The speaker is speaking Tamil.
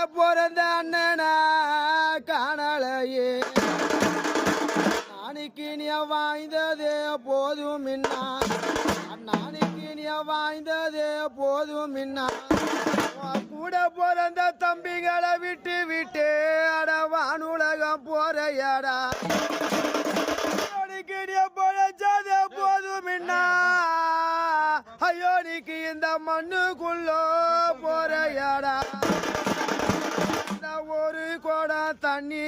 பிறந்த அண்ணனா காணலையே நாளைக்கு நீ வாய்ந்ததே போதும் மின்னா நாளைக்கு நீ வாய்ந்ததே போதும் மின்னா கூட பிறந்த தம்பிகளை விட்டு விட்டு அட வானுலகம் போறையாடா பொழைச்சதே போதும் மின்னா ஐயோ நீக்கு இந்த மண்ணுக்குள்ள போறையாடா ஒரு குடம் தண்ணி